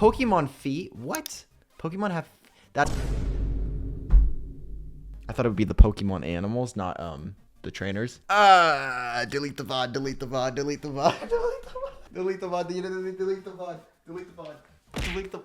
Pokemon feet? What? Pokemon have that. I thought it would be the Pokemon animals, not the trainers. Delete the VOD, delete the VOD, delete the VOD, delete the VOD, delete the VOD, delete the VOD, delete the VOD, delete the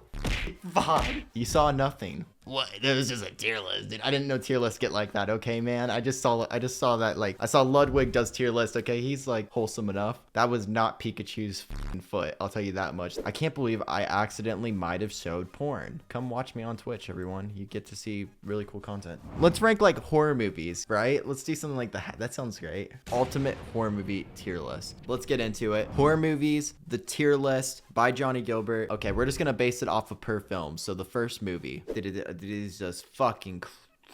VOD. You saw nothing. What? It was just a tier list, dude. I didn't know tier lists get like that. Okay, man. I just saw that. Like, I saw Ludwig does tier list. Okay, he's like wholesome enough. That was not Pikachu's foot. I'll tell you that much. I can't believe I accidentally might have showed porn. Come watch me on Twitch, everyone. You get to see really cool content. Let's rank like horror movies, right? Let's do something like that. That sounds great. Ultimate horror movie tier list. Let's get into it. Horror movies, the tier list by Johnny Gilbert. Okay, we're just gonna base it off of per film. So the first movie. Is just fucking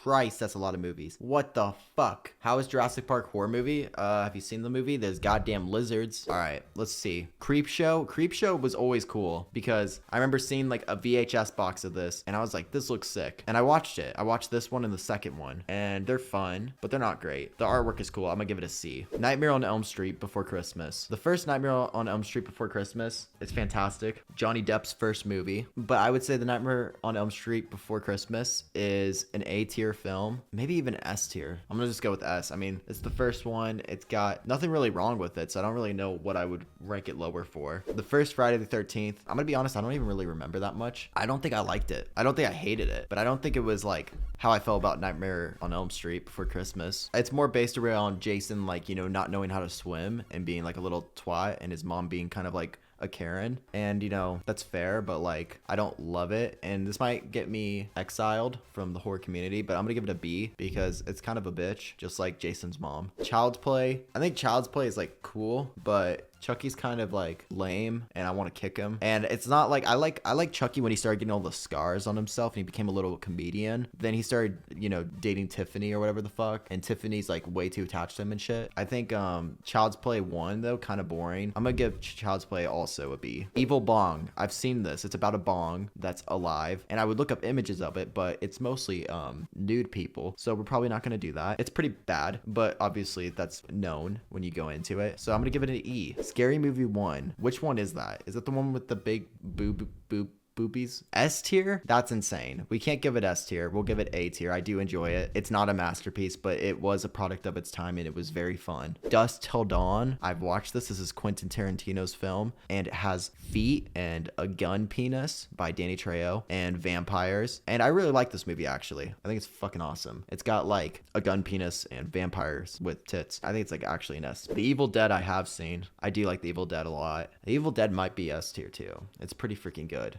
Christ, that's a lot of movies. What the fuck? How is Jurassic Park horror movie? Have you seen the movie? There's goddamn lizards. All right, let's see. Creepshow. Creepshow was always cool because I remember seeing like a VHS box of this and I was like, this looks sick. And I watched it. I watched this one and the second one and they're fun, but they're not great. The artwork is cool. I'm gonna give it a C. Nightmare on Elm Street Before Christmas. The first Nightmare on Elm Street Before Christmas, it's fantastic. Johnny Depp's first movie, but I would say the Nightmare on Elm Street Before Christmas is an A tier film, maybe even S tier. I'm gonna just go with S. I mean, it's the first one. It's got nothing really wrong with it, so I don't really know what I would rank it lower for. The first Friday the 13th, I'm gonna be honest, I don't even really remember that much. I don't think I liked it. I don't think I hated it, but I don't think it was like how I felt about Nightmare on Elm Street Before Christmas. It's more based around Jason, like, you know, not knowing how to swim and being like a little twat, and his mom being kind of like a Karen, and you know, that's fair, but like, I don't love it, and this might get me exiled from the horror community, but I'm gonna give it a B because it's kind of a bitch, just like Jason's mom. Child's Play, I think Child's Play is like cool, but Chucky's kind of like lame and I want to kick him. And it's not like I like Chucky when he started getting all the scars on himself and he became a little comedian. Then he started, you know, dating Tiffany or whatever the fuck, and Tiffany's like way too attached to him and shit. I think Child's Play 1 though, kind of boring. I'm gonna give Child's Play also a B. Evil Bong, I've seen this. It's about a bong that's alive, and I would look up images of it, but it's mostly nude people, so we're probably not gonna do that. It's pretty bad, but obviously that's known when you go into it, so I'm gonna give it an E. Scary Movie 1. Which one is that? Is it the one with the big boobies? S tier? That's insane. We can't give it S tier. We'll give it A tier. I do enjoy it. It's not a masterpiece, but it was a product of its time and it was very fun. Dusk Till Dawn. I've watched this. This is Quentin Tarantino's film, and it has feet and a gun penis by Danny Trejo and vampires. And I really like this movie, actually. I think it's fucking awesome. It's got like a gun penis and vampires with tits. I think it's like actually an S. The Evil Dead I have seen. I do like The Evil Dead a lot. The Evil Dead might be S tier too. It's pretty freaking good.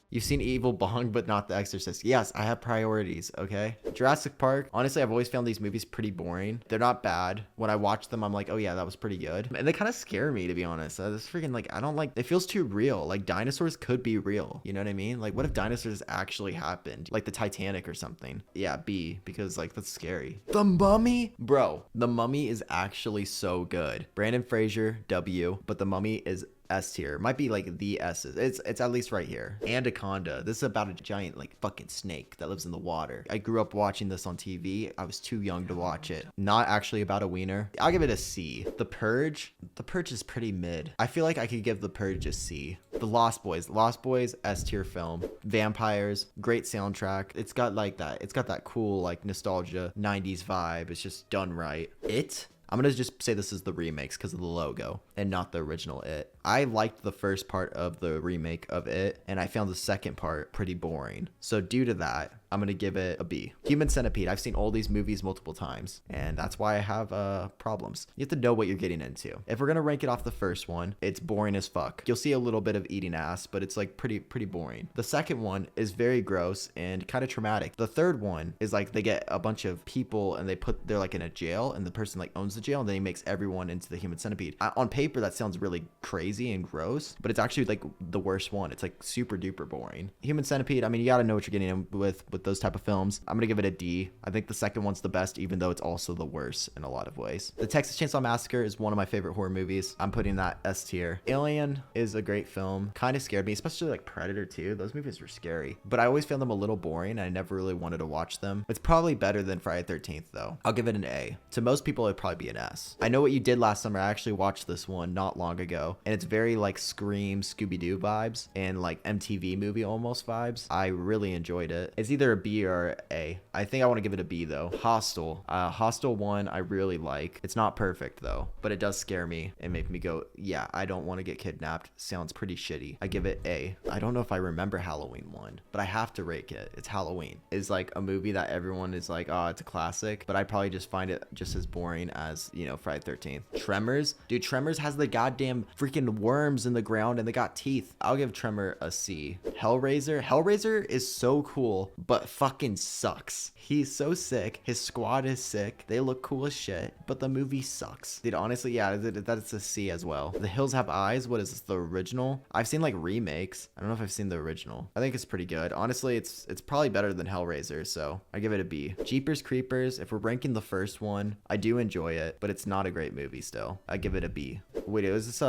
You've seen Evil Bong, but not The Exorcist. Yes, I have priorities, okay? Jurassic Park. Honestly, I've always found these movies pretty boring. They're not bad. When I watch them, I'm like, oh yeah, that was pretty good. And they kind of scare me, to be honest. This freaking, like, I don't like, it feels too real. Like, dinosaurs could be real. You know what I mean? Like, what if dinosaurs actually happened? Like the Titanic or something. Yeah, B, because, like, that's scary. The Mummy? Bro, The Mummy is actually so good. Brandon Fraser, W, but The Mummy is S tier. Might be like the S's. It's at least right here. Anaconda. This is about a giant like fucking snake that lives in the water. I grew up watching this on TV. I was too young to watch it. Not actually about a wiener. I'll give it a C. The Purge. The Purge is pretty mid. I feel like I could give The Purge a C. The Lost Boys. Lost Boys, S tier film. Vampires. Great soundtrack. It's got like that. It's got that cool like nostalgia 90s vibe. It's just done right. It. I'm going to just say this is the remakes because of the logo and not the original It. I liked the first part of the remake of It, and I found the second part pretty boring. So due to that, I'm going to give it a B. Human Centipede. I've seen all these movies multiple times, and that's why I have problems. You have to know what you're getting into. If we're going to rank it off the first one, it's boring as fuck. You'll see a little bit of eating ass, but it's like pretty boring. The second one is very gross and kind of traumatic. The third one is like they get a bunch of people and they're like in a jail, and the person like owns the jail, and then he makes everyone into the Human Centipede. On paper, that sounds really crazy and gross, but it's actually like the worst one. It's like super duper boring. Human Centipede, I mean, you got to know what you're getting in with those type of films. I'm gonna give it a D. I think the second one's the best, even though it's also the worst in a lot of ways. The Texas Chainsaw Massacre is one of my favorite horror movies. I'm putting that S tier. Alien is a great film. Kind of scared me, especially like Predator 2. Those movies were scary, but I always found them a little boring and I never really wanted to watch them. It's probably better than Friday the 13th though. I'll give it an A. To most people, it'd probably be an S. I Know What You Did Last Summer. I actually watched this one not long ago, and it's very like Scream, Scooby-Doo vibes and like MTV movie almost vibes. I really enjoyed it. It's either a B or A. I think I want to give it a B though. Hostel. Hostel 1 I really like. It's not perfect though, but it does scare me and make me go, yeah, I don't want to get kidnapped. Sounds pretty shitty. I give it A. I don't know if I remember Halloween 1, but I have to rate it. It's Halloween. It's like a movie that everyone is like, oh, it's a classic, but I probably just find it just as boring as, you know, Friday 13th. Tremors. Dude, Tremors has the goddamn freaking worms in the ground and they got teeth. I'll give Tremor a C. Hellraiser. Hellraiser is so cool, but fucking sucks. He's so sick. His squad is sick. They look cool as shit, but the movie sucks. Dude, honestly, yeah, that's a C as well. The Hills Have Eyes. What is this? The original? I've seen like remakes. I don't know if I've seen the original. I think it's pretty good. Honestly, it's probably better than Hellraiser, so I give it a B. Jeepers Creepers. If we're ranking the first one, I do enjoy it, but it's not a great movie still. I give it a B. Wait, is this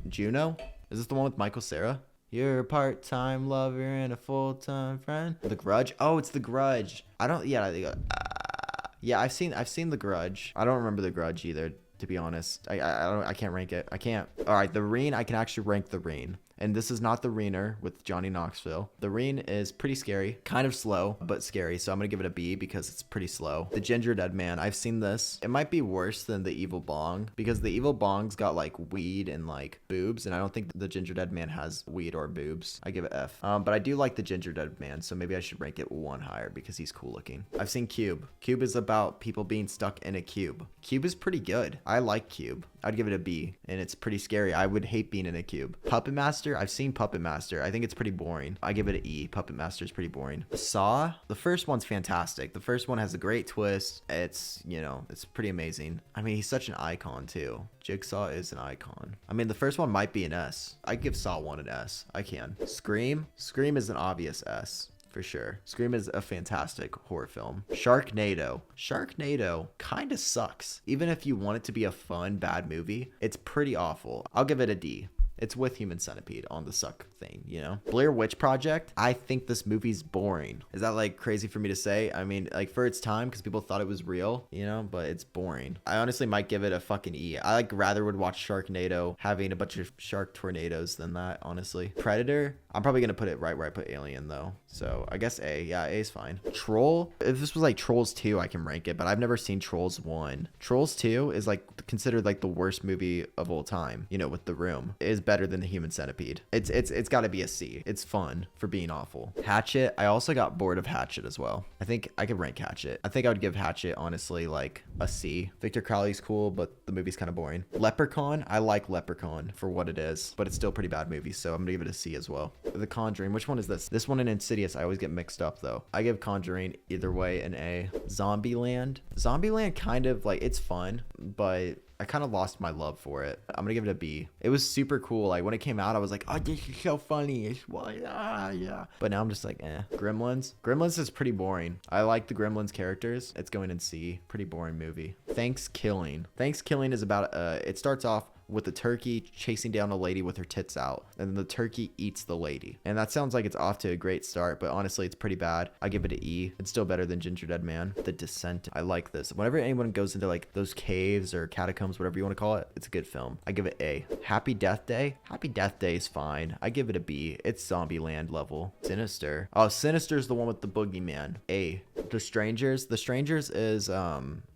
Juno? Is this the one with Michael Cera? You're a part-time lover and a full-time friend. The Grudge? Oh, it's The Grudge. Yeah, I've seen The Grudge. I don't remember The Grudge either, to be honest. I can't rank it. I can't. All right, The Ring, I can actually rank The Ring. And this is not The Reener with Johnny Knoxville. The Ring is pretty scary, kind of slow, but scary. So I'm going to give it a B because it's pretty slow. The Ginger Dead Man, I've seen this. It might be worse than The Evil Bong because The Evil Bong's got like weed and like boobs. And I don't think the Ginger Dead Man has weed or boobs. I give it F. But I do like the Ginger Dead Man. So maybe I should rank it 1 higher because he's cool looking. I've seen Cube. Cube is about people being stuck in a cube. Cube is pretty good. I like Cube. I'd give it a B, and it's pretty scary. I would hate being in a cube. Puppet Master, I've seen Puppet Master. I think it's pretty boring. I give it an E. Puppet Master is pretty boring. Saw, the first one's fantastic. The first one has a great twist. It's, you know, it's pretty amazing. I mean, he's such an icon too. Jigsaw is an icon. I mean, the first one might be an S. I'd give Saw 1 an S. I can. Scream is an obvious S. For sure. Scream is a fantastic horror film. Sharknado kind of sucks. Even if you want it to be a fun, bad movie, it's pretty awful. I'll give it a D. It's with Human Centipede on the suck thing, you know? Blair Witch Project, I think this movie's boring. Is that like crazy for me to say? I mean, like for its time, because people thought it was real, you know, but it's boring. I honestly might give it a fucking E. I like rather would watch Sharknado having a bunch of shark tornadoes than that, honestly. Predator, I'm probably going to put it right where I put Alien though. So I guess A. Yeah, A is fine. Troll, if this was like Trolls 2, I can rank it, but I've never seen Trolls 1. Trolls 2 is like considered like the worst movie of all time, you know, with The Room. It is better than the Human Centipede. It's got to be a C. It's fun for being awful. Hatchet, I also got bored of Hatchet as well. I think I could rank Hatchet. I think I would give Hatchet honestly like a C. Victor Crowley's cool, but the movie's kind of boring. Leprechaun, I like Leprechaun for what it is, but it's still a pretty bad movie, so I'm gonna give it a C as well. The Conjuring, which one is this? This one in Insidious, I always get mixed up though. I give Conjuring either way an A. Zombieland kind of like, it's fun, but I kind of lost my love for it. I'm gonna give it a B. It was super cool. Like when it came out, I was like, oh, this is so funny. It's yeah. But now I'm just like, eh. Gremlins is pretty boring. I like the Gremlins characters. It's going in C. Pretty boring movie. Thanksgiving is about, it starts off with the turkey chasing down a lady with her tits out, and then the turkey eats the lady. And that sounds like it's off to a great start, but honestly, it's pretty bad. I give it an E. It's still better than Ginger Dead Man. The Descent, I like this. Whenever anyone goes into like those caves or catacombs, whatever you want to call it, it's a good film. I give it A. Happy Death Day is fine. I give it a B. It's Zombieland level. Sinister. Oh, Sinister's the one with the boogeyman. A. The Strangers is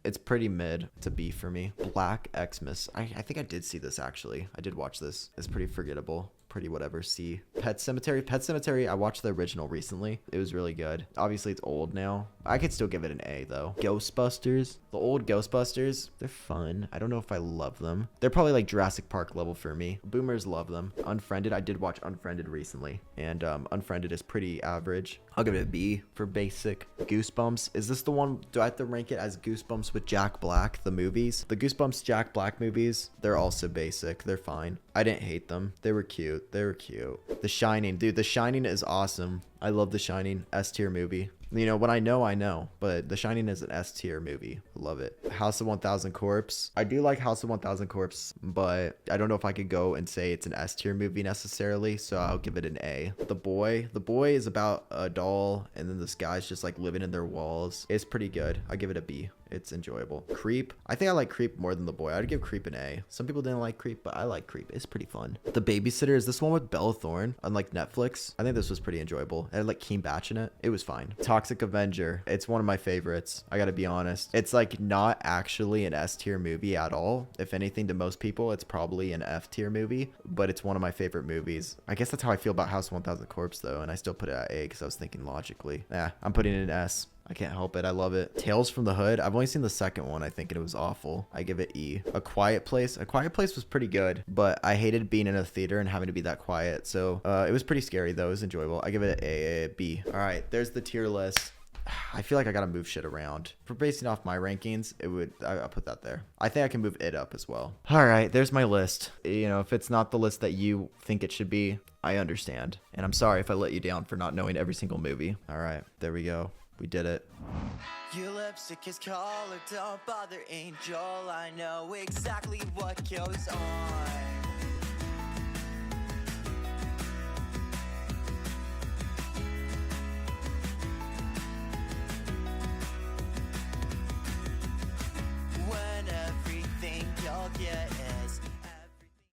it's pretty mid. It's a B for me. Black Xmas. I think I did see this actually. I did watch this. It's pretty forgettable. Pretty whatever. C. Pet Cemetery, I watched the original recently. It was really good. Obviously it's old now. I could still give it an A though. Ghostbusters, the old Ghostbusters, they're fun. I don't know if I love them. They're probably like Jurassic Park level for me. Boomers love them. Unfriended, I did watch Unfriended recently, and Unfriended is pretty average. I'll give it a B for basic. Goosebumps, is this the one, do I have to rank it as Goosebumps with Jack Black, the movies? The Goosebumps Jack Black movies, they're also basic. They're fine. I didn't hate them. They were cute. The Shining, dude, The Shining is awesome. I love The Shining. S tier movie. You know, when I know, but The Shining is an S tier movie. Love it. House of 1000 Corpse. I do like House of 1000 Corpse, but I don't know if I could go and say it's an S tier movie necessarily, so I'll give it an A. The Boy is about a doll, and then this guy's just like living in their walls. It's pretty good. I give it a B. It's enjoyable. Creep. I think I like Creep more than The Boy. I'd give Creep an A. Some people didn't like Creep, but I like Creep. It's pretty fun. The Babysitter is this one with Bella Thorne on like Netflix. I think this was pretty enjoyable. It had like Keem Batch in it. It was fine. Toxic Avenger. It's one of my favorites. I gotta be honest. It's like not actually an S tier movie at all. If anything, to most people, it's probably an F tier movie, but it's one of my favorite movies. I guess that's how I feel about House of 1000 Corpse though, and I still put it at A because I was thinking logically. I'm putting it in S. I can't help it. I love it. Tales from the Hood. I've only seen the second one, I think, and it was awful. I give it E. A Quiet Place. A Quiet Place was pretty good, but I hated being in a theater and having to be that quiet. So it was pretty scary, though. It was enjoyable. I give it a B. All right, there's the tier list. I feel like I gotta move shit around. For basing off my rankings, I'll put that there. I think I can move it up as well. All right, there's my list. You know, if it's not the list that you think it should be, I understand. And I'm sorry if I let you down for not knowing every single movie. All right, there we go. We did it. Your lipstick is colored, don't bother, angel. I know exactly what goes on.